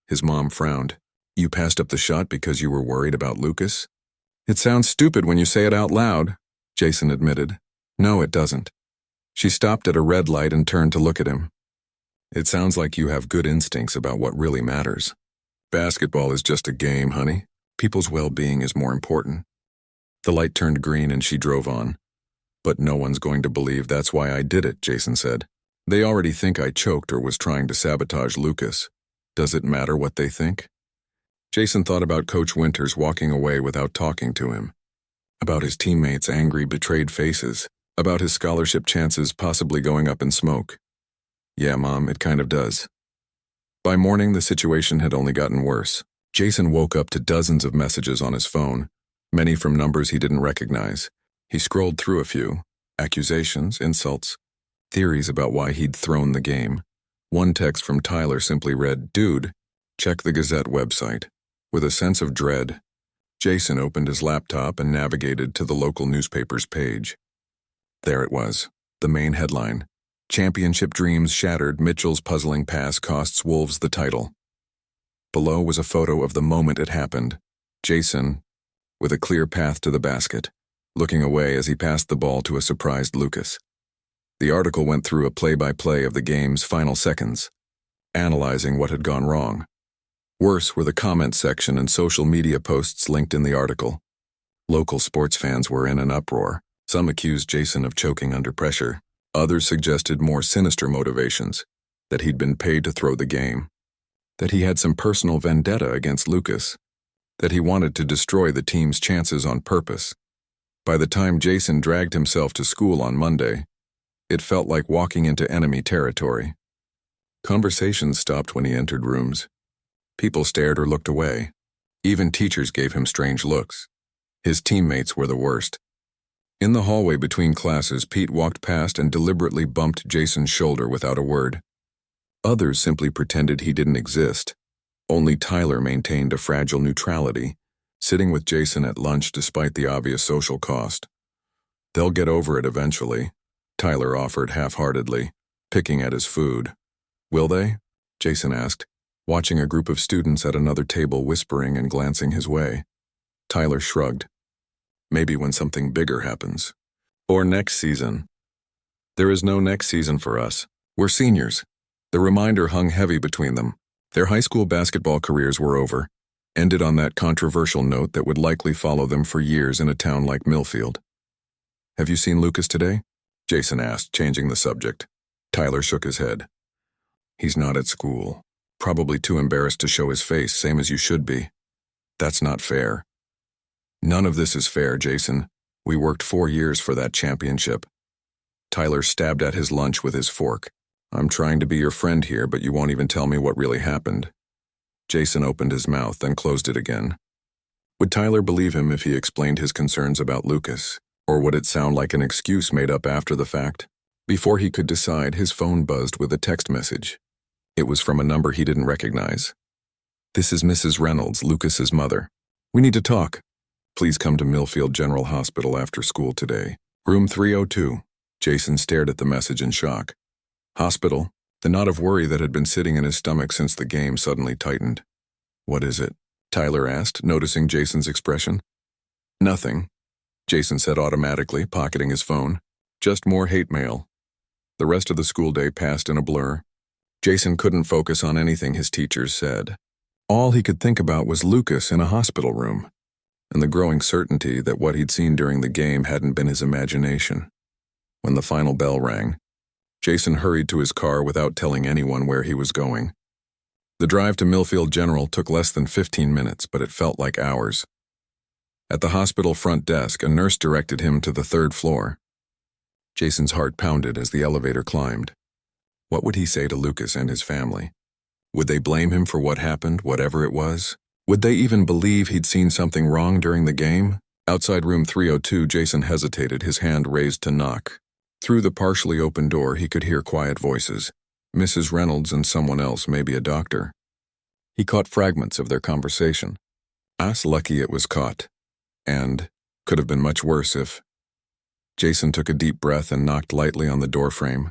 His mom frowned. You passed up the shot because you were worried about Lucas? It sounds stupid when you say it out loud, Jason admitted. No, it doesn't. She stopped at a red light and turned to look at him. It sounds like you have good instincts about what really matters. Basketball is just a game, honey. People's well-being is more important. The light turned green and she drove on. But no one's going to believe that's why I did it, Jason said. They already think I choked or was trying to sabotage Lucas. Does it matter what they think? Jason thought about Coach Winters walking away without talking to him. About his teammates' angry, betrayed faces. About his scholarship chances possibly going up in smoke. Yeah, Mom, it kind of does. By morning, the situation had only gotten worse. Jason woke up to dozens of messages on his phone, many from numbers he didn't recognize. He scrolled through a few. Accusations, insults, theories about why he'd thrown the game. One text from Tyler simply read, Dude, check the Gazette website. With a sense of dread, Jason opened his laptop and navigated to the local newspaper's page. There it was, the main headline. Championship dreams shattered, Mitchell's puzzling pass costs Wolves the title. Below was a photo of the moment it happened. Jason, with a clear path to the basket, looking away as he passed the ball to a surprised Lucas. The article went through a play-by-play of the game's final seconds, analyzing what had gone wrong. Worse were the comment section and social media posts linked in the article. Local sports fans were in an uproar. Some accused Jason of choking under pressure. Others suggested more sinister motivations, that he'd been paid to throw the game, that he had some personal vendetta against Lucas, that he wanted to destroy the team's chances on purpose. By the time Jason dragged himself to school on Monday, it felt like walking into enemy territory. Conversations stopped when he entered rooms. People stared or looked away. Even teachers gave him strange looks. His teammates were the worst. In the hallway between classes, Pete walked past and deliberately bumped Jason's shoulder without a word. Others simply pretended he didn't exist. Only Tyler maintained a fragile neutrality, sitting with Jason at lunch despite the obvious social cost. They'll get over it eventually, Tyler offered half-heartedly, picking at his food. Will they? Jason asked, watching a group of students at another table whispering and glancing his way. Tyler shrugged. Maybe when something bigger happens. Or next season. There is no next season for us. We're seniors. The reminder hung heavy between them. Their high school basketball careers were over, ended on that controversial note that would likely follow them for years in a town like Millfield. Have you seen Lucas today? Jason asked, changing the subject. Tyler shook his head. He's not at school. Probably too embarrassed to show his face, same as you should be. That's not fair. None of this is fair, Jason. We worked 4 years for that championship. Tyler stabbed at his lunch with his fork. I'm trying to be your friend here, but you won't even tell me what really happened. Jason opened his mouth, then closed it again. Would Tyler believe him if he explained his concerns about Lucas, or would it sound like an excuse made up after the fact? Before he could decide, his phone buzzed with a text message. It was from a number he didn't recognize. This is Mrs. Reynolds, Lucas's mother. We need to talk. Please come to Millfield General Hospital after school today. Room 302. Jason stared at the message in shock. Hospital? The knot of worry that had been sitting in his stomach since the game suddenly tightened. What is it? Tyler asked, noticing Jason's expression. Nothing, Jason said automatically, pocketing his phone. Just more hate mail. The rest of the school day passed in a blur. Jason couldn't focus on anything his teachers said. All he could think about was Lucas in a hospital room, and the growing certainty that what he'd seen during the game hadn't been his imagination. When the final bell rang, Jason hurried to his car without telling anyone where he was going. The drive to Millfield General took less than 15 minutes, but it felt like hours. At the hospital front desk, a nurse directed him to the 3rd floor. Jason's heart pounded as the elevator climbed. What would he say to Lucas and his family? Would they blame him for what happened, whatever it was? Would they even believe he'd seen something wrong during the game? Outside room 302, Jason hesitated, his hand raised to knock. Through the partially open door, he could hear quiet voices. Mrs. Reynolds and someone else, maybe a doctor. He caught fragments of their conversation. "Us lucky it was caught. And could have been much worse if..." Jason took a deep breath and knocked lightly on the doorframe.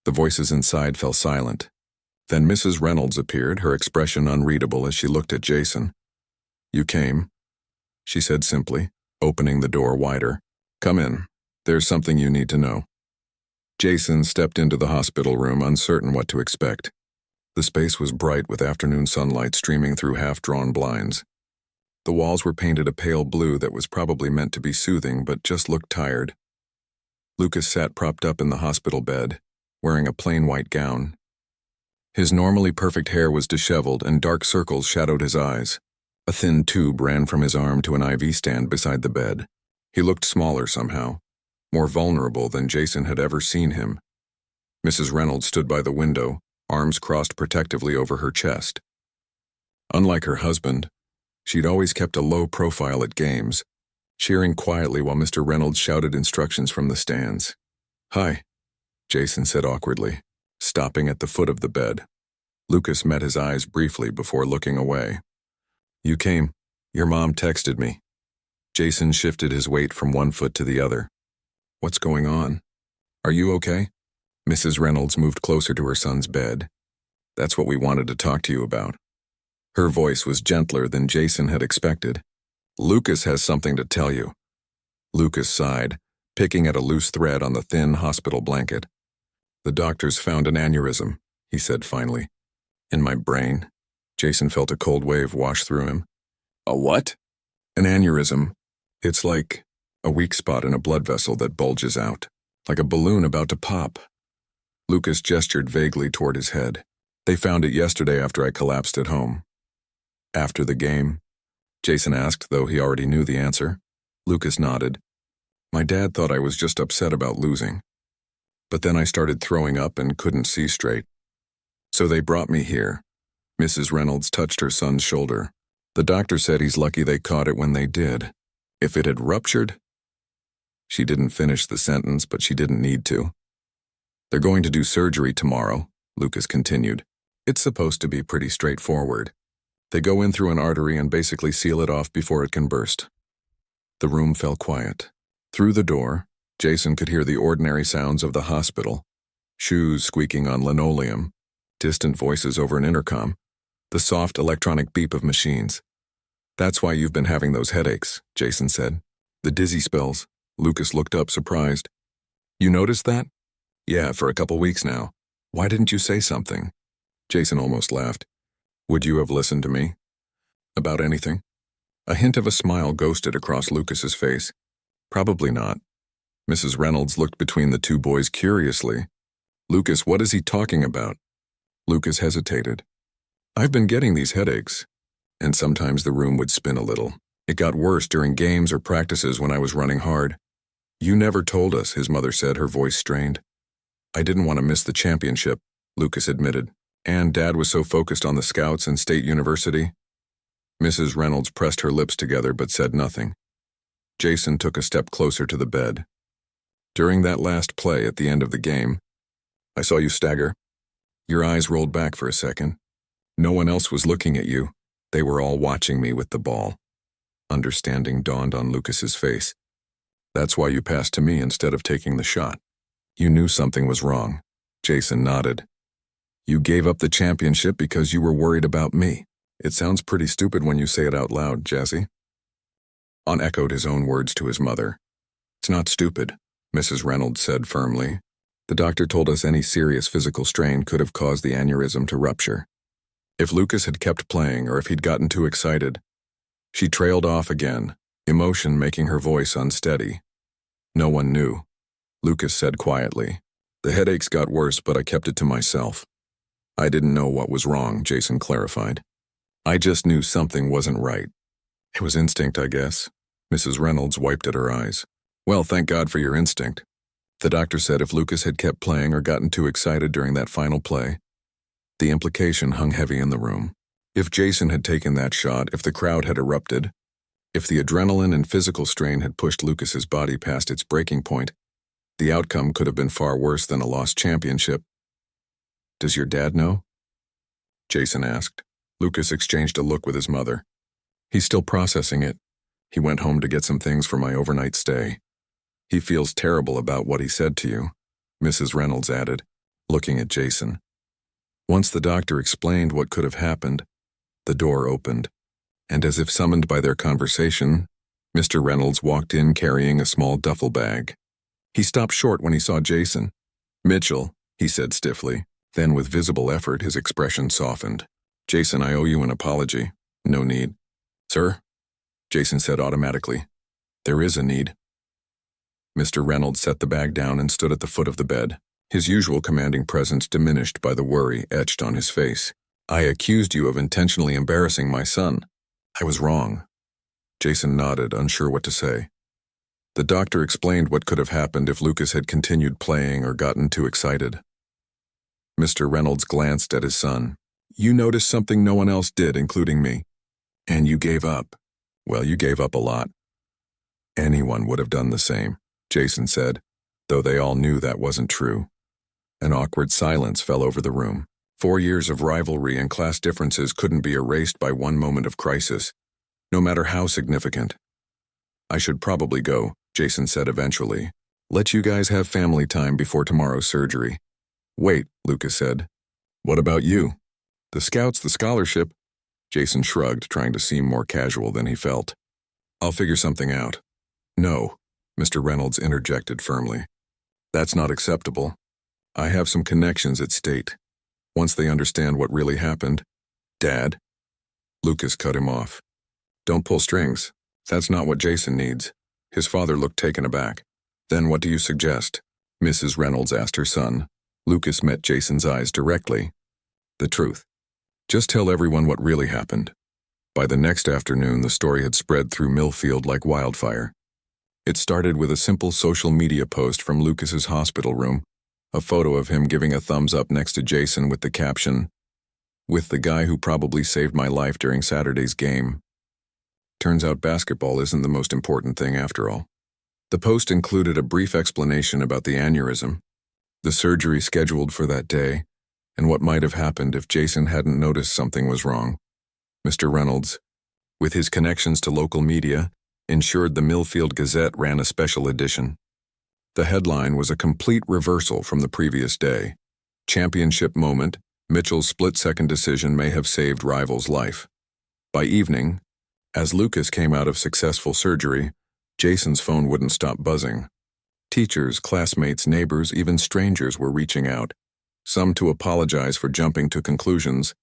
The voices inside fell silent. Then Mrs. Reynolds appeared, her expression unreadable as she looked at Jason. "You came," she said simply, opening the door wider. "Come in. There's something you need to know." Jason stepped into the hospital room, uncertain what to expect. The space was bright with afternoon sunlight streaming through half-drawn blinds. The walls were painted a pale blue that was probably meant to be soothing but just looked tired. Lucas sat propped up in the hospital bed, wearing a plain white gown. His normally perfect hair was disheveled and dark circles shadowed his eyes. A thin tube ran from his arm to an IV stand beside the bed. He looked smaller somehow, more vulnerable than Jason had ever seen him. Mrs. Reynolds stood by the window, arms crossed protectively over her chest. Unlike her husband, she'd always kept a low profile at games, cheering quietly while Mr. Reynolds shouted instructions from the stands. "Hi," Jason said awkwardly, stopping at the foot of the bed. Lucas met his eyes briefly before looking away. "You came. Your mom texted me." Jason shifted his weight from one foot to the other. "What's going on? Are you okay?" Mrs. Reynolds moved closer to her son's bed. "That's what we wanted to talk to you about." Her voice was gentler than Jason had expected. "Lucas has something to tell you." Lucas sighed, picking at a loose thread on the thin hospital blanket. "The doctors found an aneurysm," he said finally. "In my brain." Jason felt a cold wave wash through him. "A what?" "An aneurysm. It's like a weak spot in a blood vessel that bulges out, like a balloon about to pop." Lucas gestured vaguely toward his head. "They found it yesterday after I collapsed at home." "After the game?" Jason asked, though he already knew the answer. Lucas nodded. "My dad thought I was just upset about losing. But then I started throwing up and couldn't see straight. So they brought me here." Mrs. Reynolds touched her son's shoulder. "The doctor said he's lucky they caught it when they did. If it had ruptured..." She didn't finish the sentence, but she didn't need to. "They're going to do surgery tomorrow," Lucas continued. "It's supposed to be pretty straightforward. They go in through an artery and basically seal it off before it can burst." The room fell quiet. Through the door, Jason could hear the ordinary sounds of the hospital, shoes squeaking on linoleum, distant voices over an intercom, the soft electronic beep of machines. "That's why you've been having those headaches," Jason said. "The dizzy spells." Lucas looked up, surprised. "You noticed that?" "Yeah, for a couple weeks now. Why didn't you say something?" Jason almost laughed. "Would you have listened to me?" "About anything?" A hint of a smile ghosted across Lucas's face. "Probably not." Mrs. Reynolds looked between the two boys curiously. Lucas, what is he talking about? Lucas hesitated. I've been getting these headaches. And sometimes the room would spin a little. It got worse during games or practices when I was running hard. You never told us, his mother said, her voice strained. I didn't want to miss the championship, Lucas admitted. And Dad was so focused on the Scouts and State University. Mrs. Reynolds pressed her lips together but said nothing. Jason took a step closer to the bed. During that last play at the end of the game, I saw you stagger. Your eyes rolled back for a second. No one else was looking at you. They were all watching me with the ball. Understanding dawned on Lucas's face. That's why you passed to me instead of taking the shot. You knew something was wrong. Jason nodded. You gave up the championship because you were worried about me. It sounds pretty stupid when you say it out loud, Jazzy. On echoed his own words to his mother. It's not stupid, Mrs. Reynolds said firmly. The doctor told us any serious physical strain could have caused the aneurysm to rupture. If Lucas had kept playing or if he'd gotten too excited. She trailed off again, emotion making her voice unsteady. No one knew. Lucas said quietly. The headaches got worse, but I kept it to myself. I didn't know what was wrong, Jason clarified. I just knew something wasn't right. It was instinct, I guess. Mrs. Reynolds wiped at her eyes. Well, thank God for your instinct. The doctor said if Lucas had kept playing or gotten too excited during that final play, the implication hung heavy in the room. If Jason had taken that shot, if the crowd had erupted, if the adrenaline and physical strain had pushed Lucas's body past its breaking point, the outcome could have been far worse than a lost championship. Does your dad know? Jason asked. Lucas exchanged a look with his mother. He's still processing it. He went home to get some things for my overnight stay. He feels terrible about what he said to you, Mrs. Reynolds added, looking at Jason. Once the doctor explained what could have happened, the door opened, and as if summoned by their conversation, Mr. Reynolds walked in carrying a small duffel bag. He stopped short when he saw Jason. Mitchell, he said stiffly. Then with visible effort, his expression softened. Jason, I owe you an apology. No need. Sir? Jason said automatically. There is a need. Mr. Reynolds set the bag down and stood at the foot of the bed. His usual commanding presence diminished by the worry etched on his face. I accused you of intentionally embarrassing my son. I was wrong. Jason nodded, unsure what to say. The doctor explained what could have happened if Lucas had continued playing or gotten too excited. Mr. Reynolds glanced at his son. You noticed something no one else did, including me. And you gave up. Well, you gave up a lot. Anyone would have done the same, Jason said, though they all knew that wasn't true. An awkward silence fell over the room. 4 years of rivalry and class differences couldn't be erased by one moment of crisis, no matter how significant. I should probably go, Jason said eventually. Let you guys have family time before tomorrow's surgery. Wait, Lucas said. What about you? The Scouts, the scholarship? Jason shrugged, trying to seem more casual than he felt. I'll figure something out. No, Mr. Reynolds interjected firmly. That's not acceptable. I have some connections at State. Once they understand what really happened, Dad. Lucas cut him off. Don't pull strings. That's not what Jason needs. His father looked taken aback. Then what do you suggest? Mrs. Reynolds asked her son. Lucas met Jason's eyes directly. The truth. Just tell everyone what really happened. By the next afternoon, the story had spread through Millfield like wildfire. It started with a simple social media post from Lucas's hospital room, a photo of him giving a thumbs up next to Jason with the caption, "With the guy who probably saved my life during Saturday's game." Turns out basketball isn't the most important thing after all. The post included a brief explanation about the aneurysm, the surgery scheduled for that day, and what might have happened if Jason hadn't noticed something was wrong. Mr. Reynolds, with his connections to local media, ensured the Millfield Gazette ran a special edition. The headline was a complete reversal from the previous day. Championship moment, Mitchell's split-second decision may have saved rival's life. By evening, as Lucas came out of successful surgery, Jason's phone wouldn't stop buzzing. Teachers, classmates, neighbors, even strangers were reaching out, some to apologize for jumping to conclusions,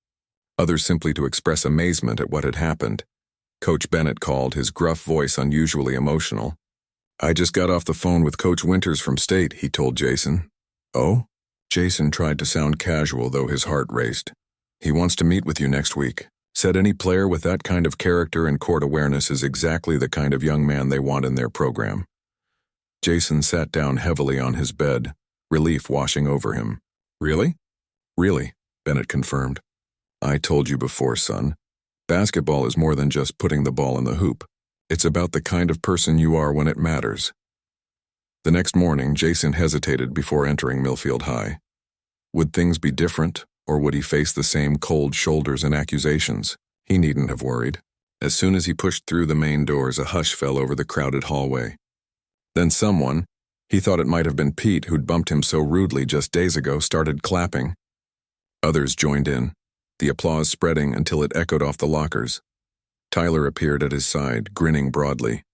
others simply to express amazement at what had happened. Coach Bennett called, his gruff voice unusually emotional. I just got off the phone with Coach Winters from State, he told Jason. Oh? Jason tried to sound casual, though his heart raced. He wants to meet with you next week. Said any player with that kind of character and court awareness is exactly the kind of young man they want in their program. Jason sat down heavily on his bed, relief washing over him. Really? Really, Bennett confirmed. I told you before, son. Basketball is more than just putting the ball in the hoop. It's about the kind of person you are when it matters. The next morning, Jason hesitated before entering Millfield High. Would things be different, or would he face the same cold shoulders and accusations? He needn't have worried. As soon as he pushed through the main doors, a hush fell over the crowded hallway. Then someone, he thought it might have been Pete who'd bumped him so rudely just days ago, started clapping. Others joined in, the applause spreading until it echoed off the lockers. Tyler appeared at his side, grinning broadly.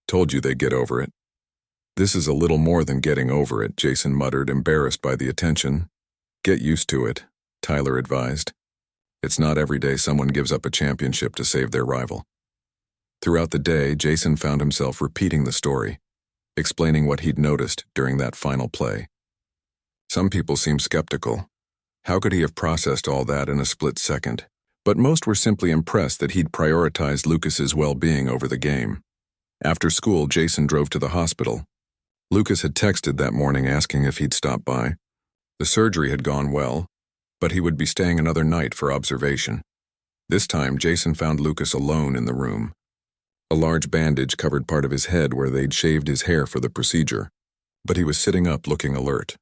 Told you they'd get over it. This is a little more than getting over it, Jason muttered, embarrassed by the attention. Get used to it, Tyler advised. It's not every day someone gives up a championship to save their rival. Throughout the day, Jason found himself repeating the story, explaining what he'd noticed during that final play. Some people seemed skeptical. How could he have processed all that in a split second? But most were simply impressed that he'd prioritized Lucas's well-being over the game. After school, Jason drove to the hospital. Lucas had texted that morning asking if he'd stop by. The surgery had gone well, but he would be staying another night for observation. This time, Jason found Lucas alone in the room. A large bandage covered part of his head where they'd shaved his hair for the procedure, but he was sitting up looking alert.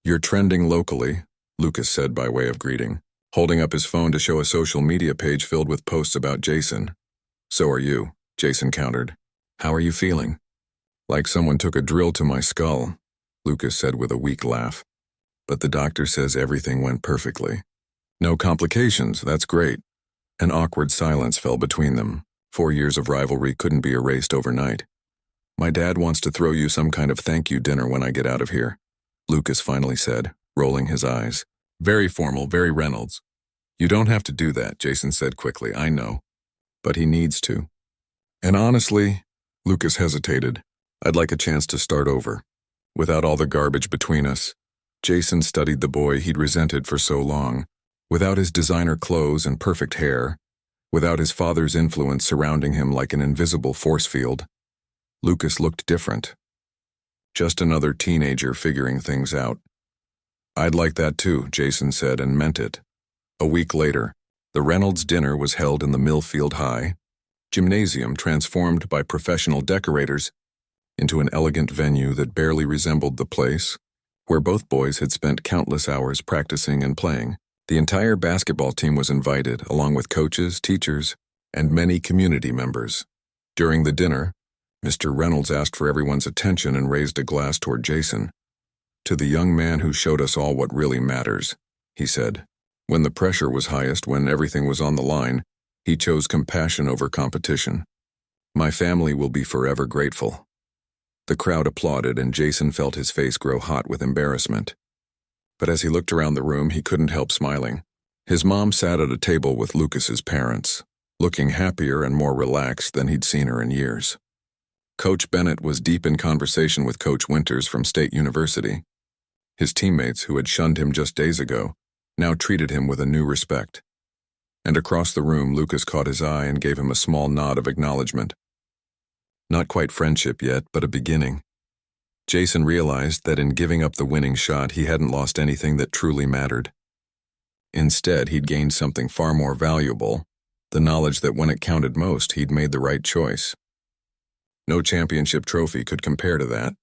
You're trending locally, Lucas said by way of greeting, holding up his phone to show a social media page filled with posts about Jason. So are you, Jason countered. How are you feeling? Like someone took a drill to my skull, Lucas said with a weak laugh. But the doctor says everything went perfectly. No complications, that's great. An awkward silence fell between them. 4 years of rivalry couldn't be erased overnight. My dad wants to throw you some kind of thank you dinner when I get out of here, Lucas finally said, rolling his eyes. Very formal, very Reynolds. You don't have to do that, Jason said quickly, I know. But he needs to. And honestly, Lucas hesitated, I'd like a chance to start over. Without all the garbage between us. Jason studied the boy he'd resented for so long. Without his designer clothes and perfect hair. Without his father's influence surrounding him like an invisible force field. Lucas looked different. Just another teenager figuring things out. I'd like that too, Jason said and meant it. A week later, the Reynolds dinner was held in the Millfield High gymnasium, transformed by professional decorators into an elegant venue that barely resembled the place where both boys had spent countless hours practicing and playing. The entire basketball team was invited, along with coaches, teachers, and many community members. During the dinner, Mr. Reynolds asked for everyone's attention and raised a glass toward Jason. To the young man who showed us all what really matters, he said. When the pressure was highest, when everything was on the line, he chose compassion over competition. My family will be forever grateful. The crowd applauded, and Jason felt his face grow hot with embarrassment. But as he looked around the room, he couldn't help smiling. His mom sat at a table with Lucas's parents, looking happier and more relaxed than he'd seen her in years. Coach Bennett was deep in conversation with Coach Winters from State University. His teammates, who had shunned him just days ago, now treated him with a new respect. And across the room, Lucas caught his eye and gave him a small nod of acknowledgement. Not quite friendship yet, but a beginning. Jason realized that in giving up the winning shot, he hadn't lost anything that truly mattered. Instead, he'd gained something far more valuable, the knowledge that when it counted most, he'd made the right choice. No championship trophy could compare to that.